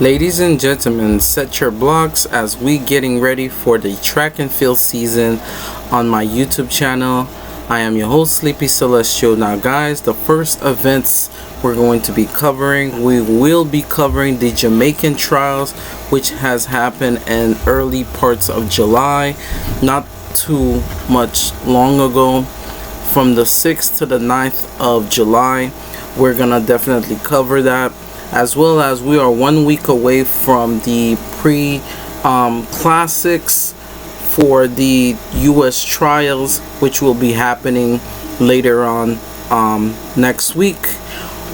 Ladies and gentlemen, set your blocks as we getting ready for the track and field season on my YouTube channel. I am your host, Sleepy Celestial. Now guys, the first events we're going to be covering, we will be covering the Jamaican trials, which has happened in early parts of July, not too much long ago. From the 6th to the 9th of July, we're gonna definitely cover that, as well as we are 1 week away from the classics for the US trials, which will be happening later on next week.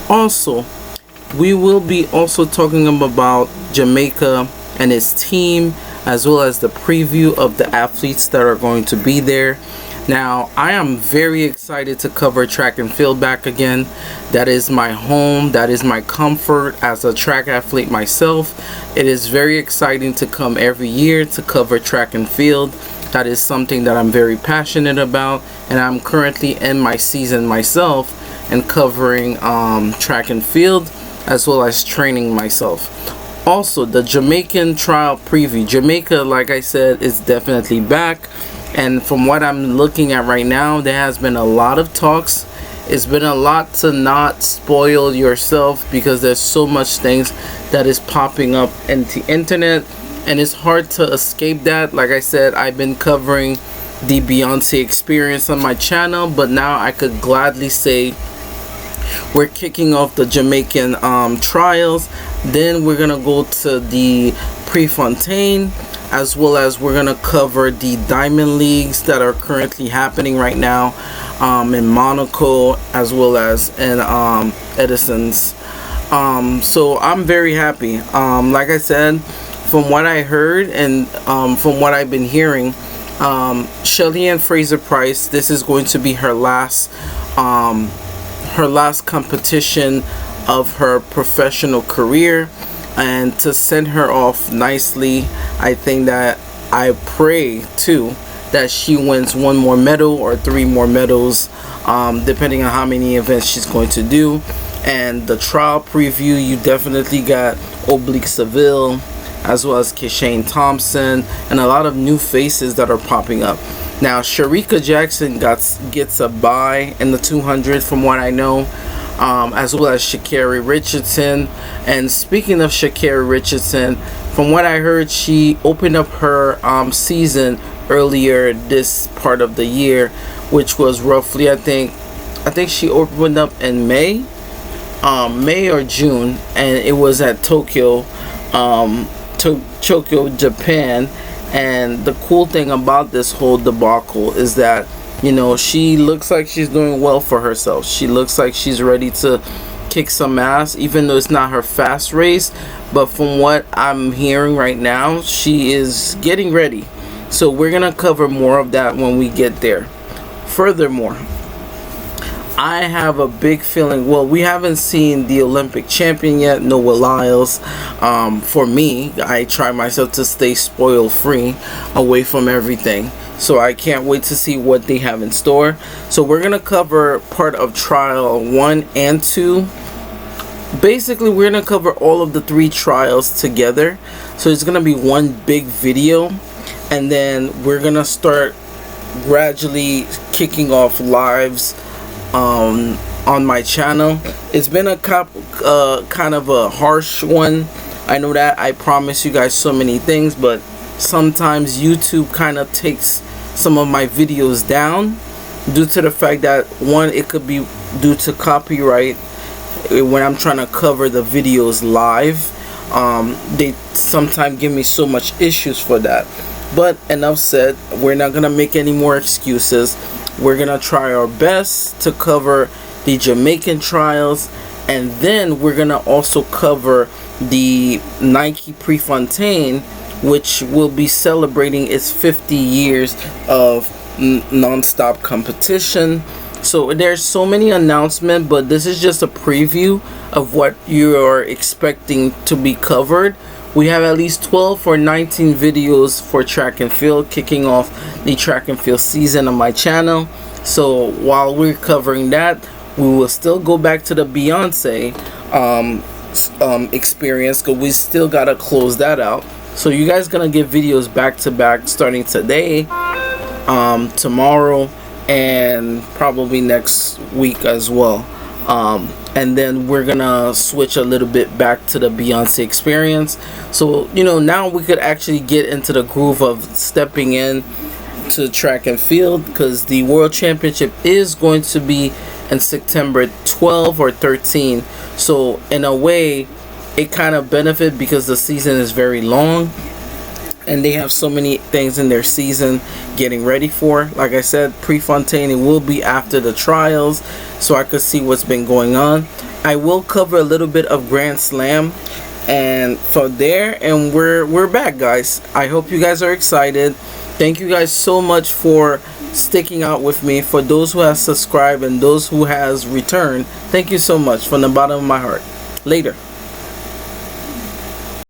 Also, we will be also talking about Jamaica and its team, as well as the preview of the athletes that are going to be there. Now, I am very excited to cover track and field back again. That is my home, that is my comfort as a track athlete myself. It is very exciting to come every year to cover track and field. That is something that I'm very passionate about, and I'm currently in my season myself and covering track and field, as well as training myself. Also, the Jamaican trial preview. Jamaica, like I said, is definitely back. And from what I'm looking at right now, there has been a lot of talks. It's been a lot to not spoil yourself, because there's so much things that is popping up in the internet, and it's hard to escape that. Like I said, I've been covering the Beyonce experience on my channel, but now I could gladly say we're kicking off the Jamaican trials. Then we're gonna go to the Prefontaine, as well as we're gonna cover the Diamond Leagues that are currently happening right now in Monaco, as well as in Edison's. So I'm very happy. Like I said, from what I heard and from what I've been hearing, Shelly-Ann Fraser-Pryce, this is going to be her last competition of her professional career. And to send her off nicely, I pray too that she wins 1 more medal or 3 more medals, depending on how many events she's going to do. And the trial preview, you definitely got Oblique Seville, as well as Kishane Thompson, and a lot of new faces that are popping up. Now, Shericka Jackson gets a bye in the 200 from what I know, as well as Sha'Carri Richardson. And speaking of Sha'Carri Richardson, from what I heard, she opened up her season earlier this part of the year, which was roughly, I think she opened up in May or June, and it was at Tokyo, Japan. And the cool thing about this whole debacle is that, you know, she looks like she's doing well for herself. She looks like she's ready to kick some ass, even though it's not her fast race. But from what I'm hearing right now, she is getting ready. So we're going to cover more of that when we get there. Furthermore, I have a big feeling, well, we haven't seen the Olympic champion yet, Noah Lyles. For me, I try myself to stay spoil free away from everything. So I can't wait to see what they have in store. So we're going to cover part of trial 1 and 2. Basically, we're going to cover all of the 3 trials together. So it's going to be one big video. And then we're going to start gradually kicking off lives on my channel. It's been a kind of a harsh one. I know that. I promise you guys so many things, but sometimes YouTube kind of takes some of my videos down due to the fact that, one, it could be due to copyright when I'm trying to cover the videos live. They sometimes give me so much issues for that. But enough said, we're not gonna make any more excuses. We're gonna try our best to cover the Jamaican trials, and then we're gonna also cover the Nike Prefontaine, which will be celebrating its 50 years of non-stop competition. So there's so many announcements, but this is just a preview of what you are expecting to be covered. We have at least 12 or 19 videos for track and field, kicking off the track and field season on my channel. So while we're covering that, we will still go back to the Beyonce experience, because we still gotta close that out. So you guys gonna get videos back to back starting today, tomorrow, and probably next week as well. And then we're gonna switch a little bit back to the Beyonce experience. So now we could actually get into the groove of stepping in to track and field, because the World Championship is going to be in September 12 or 13. So in a way, it kind of benefit because the season is very long and they have so many things in their season getting ready for. Like I said, Prefontaine will be after the trials, so I could see what's been going on. I will cover a little bit of Grand Slam and from there, and we're back, guys. I hope you guys are excited. Thank you guys so much for sticking out with me. For those who have subscribed and those who has returned, thank you so much from the bottom of my heart. Later.